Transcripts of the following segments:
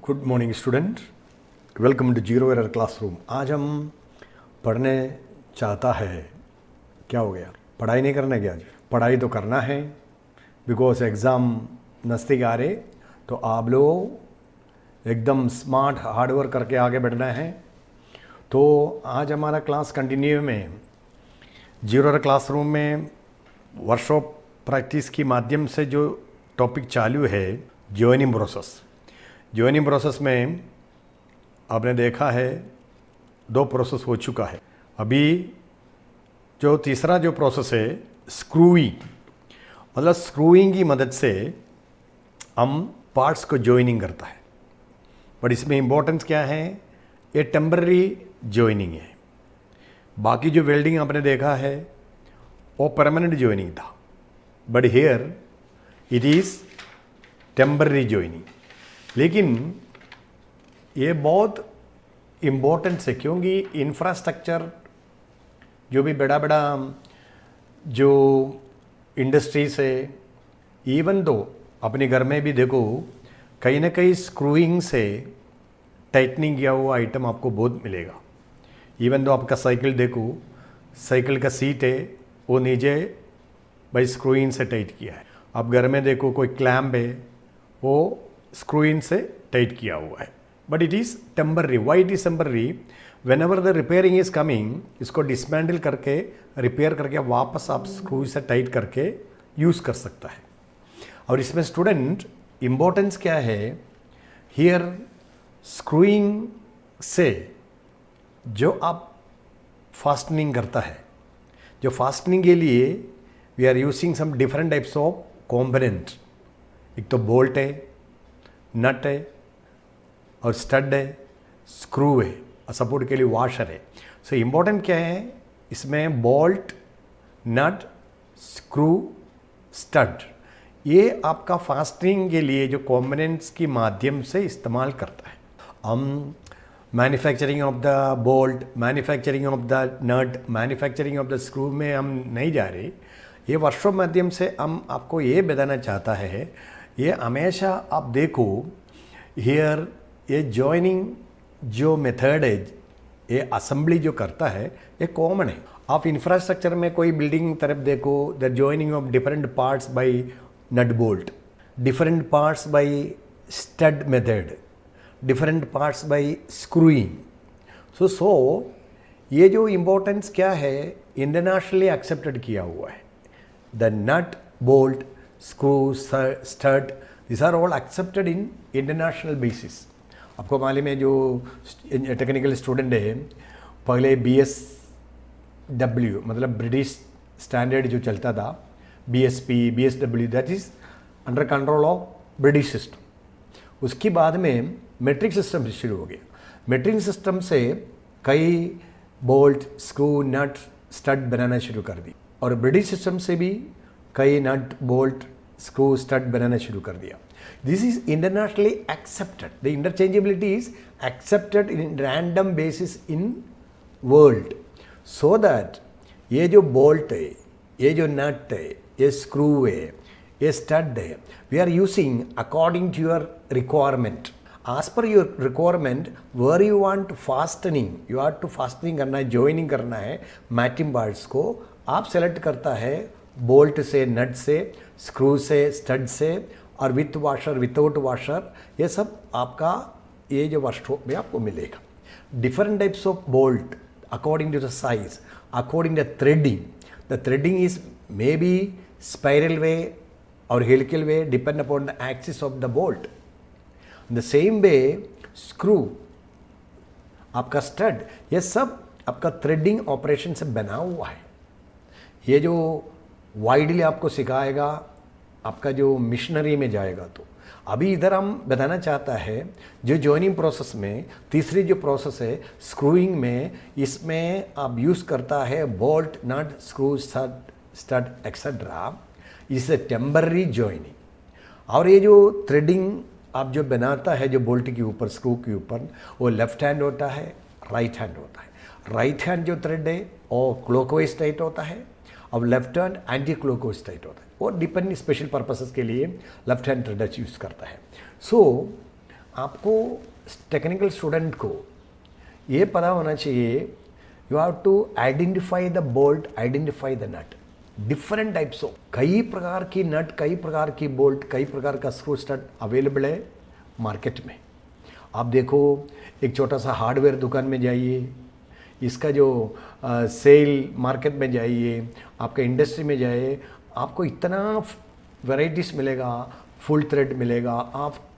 Good morning student, welcome to zero error classroom. आज हम पढ़ने चाहता है, क्या हो गया, पढ़ाई नहीं करना क्या? आज पढ़ाई तो करना है, बिकॉज एग्ज़ाम नज़दीक आ रहे, तो आप लोग एकदम स्मार्ट हार्ड वर्क करके आगे बढ़ना है। तो आज हमारा क्लास कंटिन्यू में जीरो एरर क्लासरूम में वर्कशॉप प्रैक्टिस के माध्यम से जो टॉपिक चालू है, जॉइनिंग प्रोसेस। जॉइनिंग प्रोसेस में आपने देखा है 2 प्रोसेस हो चुका है। अभी जो तीसरा जो प्रोसेस है स्क्रूइंग, मतलब स्क्रूइंग की मदद से हम पार्ट्स को जॉइनिंग करता है। बट इसमें इम्पोर्टेंस क्या है, ये टेम्पररी जॉइनिंग है। बाकी जो वेल्डिंग आपने देखा है वो परमानेंट जॉइनिंग था, but here it is temporary joining. लेकिन ये बहुत इम्पोर्टेंट है, क्योंकि इंफ्रास्ट्रक्चर जो भी बड़ा बड़ा जो इंडस्ट्रीज है, इवन तो अपने घर में भी देखो कहीं ना कहीं स्क्रूइंग से टाइटनिंग किया हुआ आइटम आपको बहुत मिलेगा। इवन तो आपका साइकिल देखो, साइकिल का सीट है वो नीचे भाई स्क्रूइंग से टाइट किया है। आप घर में देखो कोई क्लैम्प है वो स्क्रूइंग से टाइट किया हुआ है, but it is temporary. Why it is temporary? When ever the repairing is coming, इसको डिसमेंटल करके रिपेयर करके वापस आप स्क्रू से टाइट करके यूज़ कर सकता है। और इसमें स्टूडेंट इम्पोर्टेंस क्या है, हियर स्क्रूइंग से जो आप फास्टनिंग करता है, जो फास्टनिंग के लिए we are using some different types of component. एक तो बोल्ट है, नट है और स्टड है, स्क्रू है और सपोर्ट के लिए वॉशर है। सो इम्पोर्टेंट क्या है इसमें, बोल्ट, नट, स्क्रू, स्टड, ये आपका फास्टनिंग के लिए जो कॉम्पोनेंट्स के माध्यम से इस्तेमाल करता है। हम manufacturing of the bolt, manufacturing of the nut, manufacturing of the screw में हम नहीं जा रहे। ये वर्कशॉप माध्यम से हम आपको ये बताना चाहता है, ये हमेशा आप देखो हियर ये जॉइनिंग जो मेथड है, ये असेंबली जो करता है ये कॉमन है। आप इंफ्रास्ट्रक्चर में कोई बिल्डिंग तरफ देखो, the joining of different parts by nut bolt, different parts by stud method, different parts by screwing. So ये जो इम्पोर्टेंस क्या है, इंटरनेशनली एक्सेप्टेड किया हुआ है। The nut, bolt, screw, stud, this are all accepted in international basis. आपको मालूम है जो टेक्निकल स्टूडेंट है, पहले BSW मतलब ब्रिटिश स्टैंडर्ड जो चलता था, BSP, BSW, that is under control of British system. उसके बाद में मेट्रिक सिस्टम से शुरू हो गया। मेट्रिक सिस्टम से कई बोल्ट, स्क्रू, नट, स्टड बनाना शुरू कर दी, और ब्रिटिश सिस्टम से भी कई नट, बोल्ट, स्क्रू, स्टड बनाना शुरू कर दिया। This is internationally accepted, the interchangeability is accepted in random basis in world, so that ये जो बोल्ट है, ये जो नट है, ये स्क्रू है, ये स्टड है, we are using according to your requirement. as per your requirement, where you want fastening, you have to fastening करना है, joining करना है मैचिंग पार्ट्स को, आप सेलेक्ट करता है बोल्ट से, नट से, स्क्रू से, स्टड से, और विथ वॉशर, विदाउट वॉशर, ये सब आपका ये जो वर्कशॉप में आपको मिलेगा। Different types of bolt according to the size, according the threading is may be spiral way और helical way, depend upon the axis of the bolt. The same way screw, आपका स्टड, ये सब आपका threading operation से बना हुआ है। ये जो वाइडली आपको सिखाएगा आपका जो मिशनरी में जाएगा। तो अभी इधर हम बताना चाहता है जो जॉइनिंग प्रोसेस में तीसरी जो प्रोसेस है स्क्रूइंग में, इसमें आप यूज़ करता है bolt, nut, screw, stud etcetera. इस टेम्पररी जॉइनिंग। और ये जो थ्रेडिंग आप जो बनाता है जो बोल्ट के ऊपर, स्क्रू के ऊपर, वो लेफ्ट हैंड होता है, राइट हैंड होता है। राइट हैंड जो थ्रेड है वो क्लॉकवाइज टाइट होता है, और left hand anti clockwise tight होता है। वो डिपेंड स्पेशल पर्पसेस के लिए लेफ्ट हैंड थ्रेड यूज़ करता है। सो आपको टेक्निकल स्टूडेंट को ये पता होना चाहिए, you have to identify the bolt, identify the nut. Different types of, कई प्रकार की नट, कई प्रकार की बोल्ट, कई प्रकार का स्क्रू स्टड अवेलेबल है मार्केट में। आप देखो, एक छोटा सा हार्डवेयर दुकान में जाइए, इसका जो सेल मार्केट में जाइए, आपका इंडस्ट्री में जाइए, आपको इतना वैराइटीज़ मिलेगा। फुल थ्रेड मिलेगा,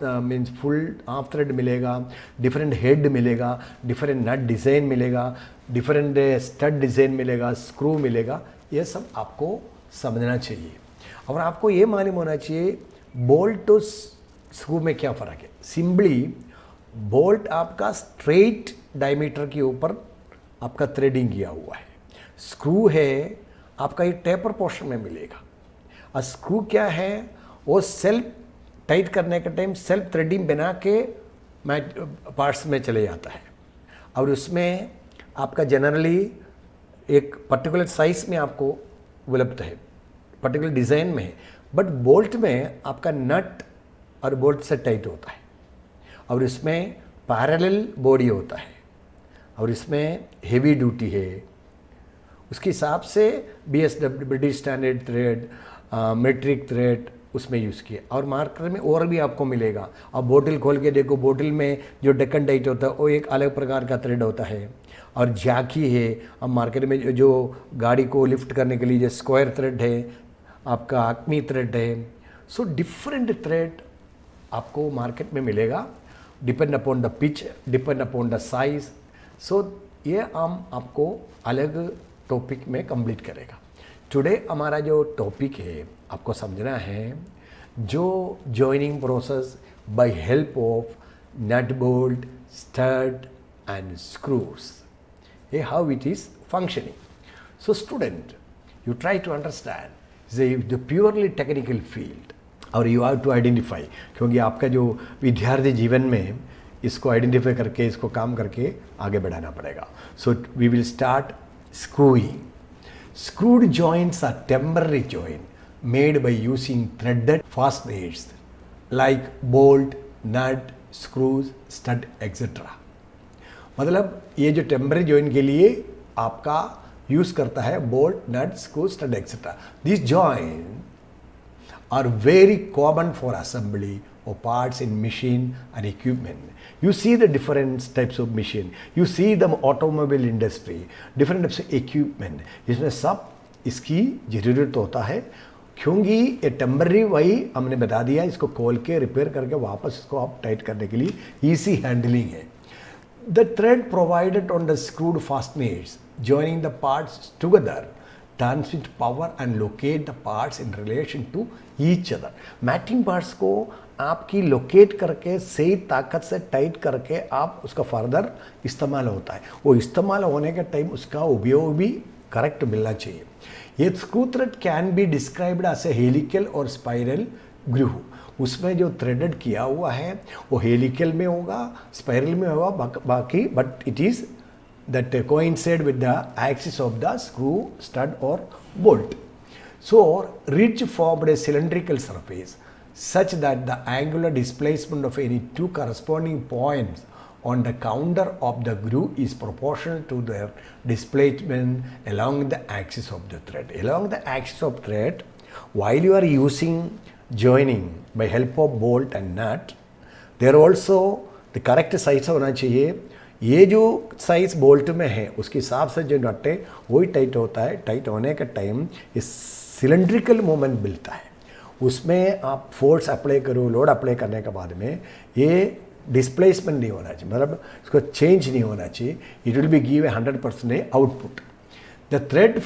मीन्स फुल हाफ थ्रेड मिलेगा, डिफरेंट हेड मिलेगा, डिफरेंट नट डिज़ाइन मिलेगा, डिफरेंट स्टड डिज़ाइन मिलेगा, स्क्रू मिलेगा। ये सब आपको समझना चाहिए और आपको ये मालूम होना चाहिए बोल्ट तो स्क्रू में क्या फ़र्क है। सिंपली बोल्ट आपका स्ट्रेट डायमीटर के ऊपर आपका थ्रेडिंग किया हुआ है, स्क्रू है आपका ये टेपर पोर्शन में मिलेगा। और स्क्रू क्या है, वो सेल्फ टाइट करने के टाइम सेल्फ थ्रेडिंग बना के पार्ट्स में चले जाता है और उसमें आपका जनरली एक पर्टिकुलर साइज में आपको उपलब्ध है, पर्टिकुलर डिज़ाइन में है। बट बोल्ट में आपका नट और बोल्ट से टाइट होता है और इसमें पैरेलल बॉडी होता है और इसमें हेवी ड्यूटी है। उसके हिसाब से BSW British standard thread, metric thread उसमें यूज़ किया और मार्केट में और भी आपको मिलेगा। अब बोतल खोल के देखो, बोतल में जो ढक्कन टाइट होता है वो एक अलग प्रकार का थ्रेड होता है और जाकी है। अब मार्केट में जो गाड़ी को लिफ्ट करने के लिए जो स्क्वायर थ्रेड है, आपका आक्मी थ्रेड है। सो डिफरेंट थ्रेड आपको मार्केट में मिलेगा, depend upon the pitch, depend upon the size. So ये हम आपको अलग टॉपिक में कंप्लीट करेगा। टुडे हमारा जो टॉपिक है आपको समझना है जो joining process by help of nut bolt, stud and screws, ये how it is functioning. So student, you try to understand the purely technical field और you have to identify, क्योंकि आपका जो विद्यार्थी जीवन में इसको आइडेंटिफाई करके इसको काम करके आगे बढ़ाना पड़ेगा। So we will start screwing. Screwed joints are temporary joint made by using threaded fasteners like bolt, nut, screws, stud, etc. मतलब ये जो टेम्पररी जॉइंट के लिए आपका यूज़ करता है bolt, nut, screw, stud etcetera. This joint are very common for assembly of parts in machine and equipment. You see the different types of machine, you see the automobile industry, different types of equipment. इसमें सब इसकी ज़रूरत होता है क्योंकि ये temporary वही हमने बता दिया, इसको खोल के रिपेयर करके वापस इसको आप टाइट करने के लिए ईजी हैंडलिंग है। The thread provided on the screwed fasteners joining the parts together transmit power and locate the parts in relation to each other. Mating parts को आपकी लोकेट करके सही ताकत से टाइट करके आप उसका फर्दर इस्तेमाल होता है। वो इस्तेमाल होने के टाइम उसका उपयोग भी करेक्ट मिलना चाहिए। ये screw thread can be described as a helical और स्पाइरल ग्रूव। उसमें जो थ्रेडेड किया हुआ है वो हेलिकल में होगा, स्पाइरल में होगा, बाकी but it is that coincide with the axis of the screw, stud or bolt. So ridge formed a cylindrical surface such that the angular displacement of any two corresponding points on the counter of the groove is proportional to their displacement along the axis of the thread. Along the axis of thread, while you are using joining by help of bolt and nut, there also the correct size होना चाहिए। ये जो size bolt में है उसके हिसाब से जो नट है वही टाइट होता है। टाइट होने का टाइम इस सिलेंड्रिकल मोमेंट मिलता है, उसमें आप फोर्स अप्लाई करो, लोड अप्लाई करने के बाद में ये डिस्प्लेसमेंट नहीं होना चाहिए, मतलब इसको चेंज नहीं होना चाहिए। It will be give a 100% output. The thread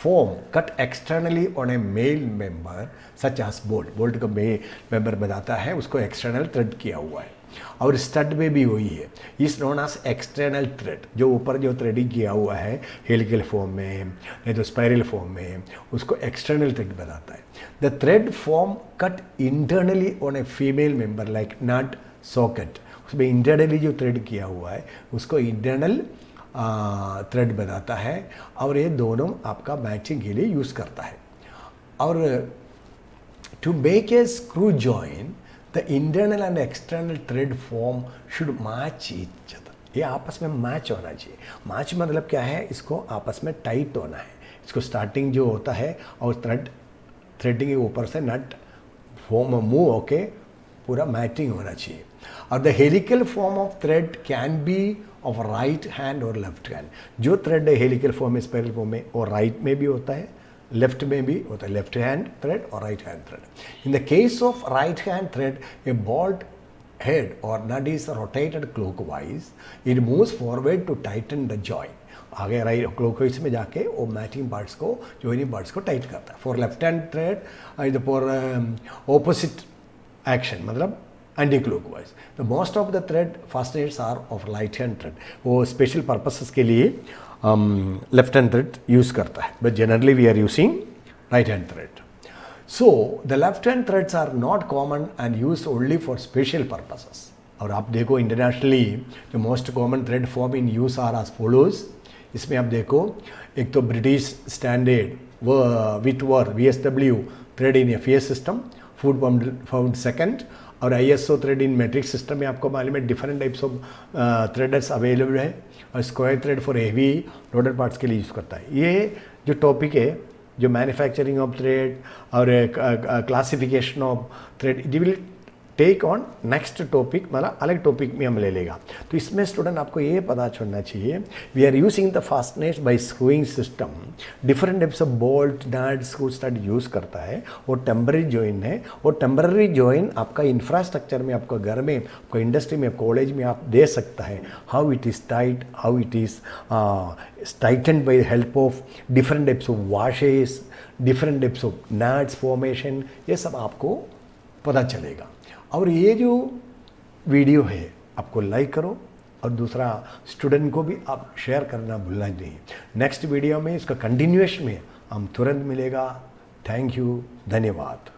form cut externally on a male member such as bolt. Bolt का मेल मेंबर बनाता है, उसको एक्सटर्नल थ्रेड किया हुआ है और स्टड में भी वही है। इस नोन एज एक्सटर्नल थ्रेड, जो ऊपर जो थ्रेडिंग किया हुआ है हेलिकल फॉर्म में नहीं तो स्पाइरल फॉर्म में, उसको एक्सटर्नल थ्रेड बनाता है। The thread form cut internally on a female member like not socket. उसमें इंटरनली जो थ्रेड किया हुआ है उसको इंटरनल थ्रेड बनाता है और ये दोनों आपका मैचिंग के लिए यूज़ करता है। और to make a screw join the internal and external thread form should match each other, ये आपस में मैच होना चाहिए। मैच मतलब क्या है, इसको आपस में टाइट होना है। इसको स्टार्टिंग जो होता है और थ्रेडिंग के ऊपर से नट फॉर्म मूव होके पूरा मैचिंग होना चाहिए। और the helical form of thread can B of right hand और लेफ्ट हैंड। जो थ्रेड है हेलिकल फॉर्म में, स्पाइरल फॉर्म में, और राइट में भी होता है, लेफ्ट में भी होता है, लेफ्ट हैंड थ्रेड और right hand thread. In the case of right hand thread, A bolt head or nut is rotated clockwise, it moves forward to tighten the joint. आगे राइट क्लॉकवाइज में जाके वो matching parts को, joining parts को tight करता है। For left hand thread for opposite action, मतलब anticlockwise. The most of the thread fasteners are of right hand thread, वो स्पेशल पर्पसेस के लिए लेफ्ट हैंड थ्रेड यूज करता है, but generally we are using right hand thread. So the left hand threads are not common and used only for special purposes. और आप देखो internationally जो most common thread form in use are as follows. इसमें आप देखो, एक तो British standard with वर VSW thread in FES system, foot pound second, और ISO thread in matrix system में आपको मालूम है different types of threaders available है. और square thread for heavy loaded parts के लिए यूज़ करता है. ये जो टॉपिक है, जो मैन्युफैक्चरिंग ऑफ थ्रेड और classification of thread, it will take on next topic, मतलब अलग टॉपिक में हम ले लेगा. तो इसमें स्टूडेंट आपको ये पता छोड़ना चाहिए, we are using the fastness by screwing system. Different types of bolt nut screw stud use करता है. वो टेम्पररी जॉइन है. वो टेम्पररी जॉइन आपका इंफ्रास्ट्रक्चर में, आपका घर में, आपका इंडस्ट्री में, कॉलेज में आप दे सकता है. How it is tight, how it is tightened by the help of different types of वॉशेस, different types of nuts formation, ये सब आपको पता चलेगा. और ये जो वीडियो है आपको लाइक करो, और दूसरा स्टूडेंट को भी आप शेयर करना भूलना नहीं. नेक्स्ट वीडियो में इसका कंटिन्यूएशन में हम तुरंत मिलेगा. थैंक यू, धन्यवाद.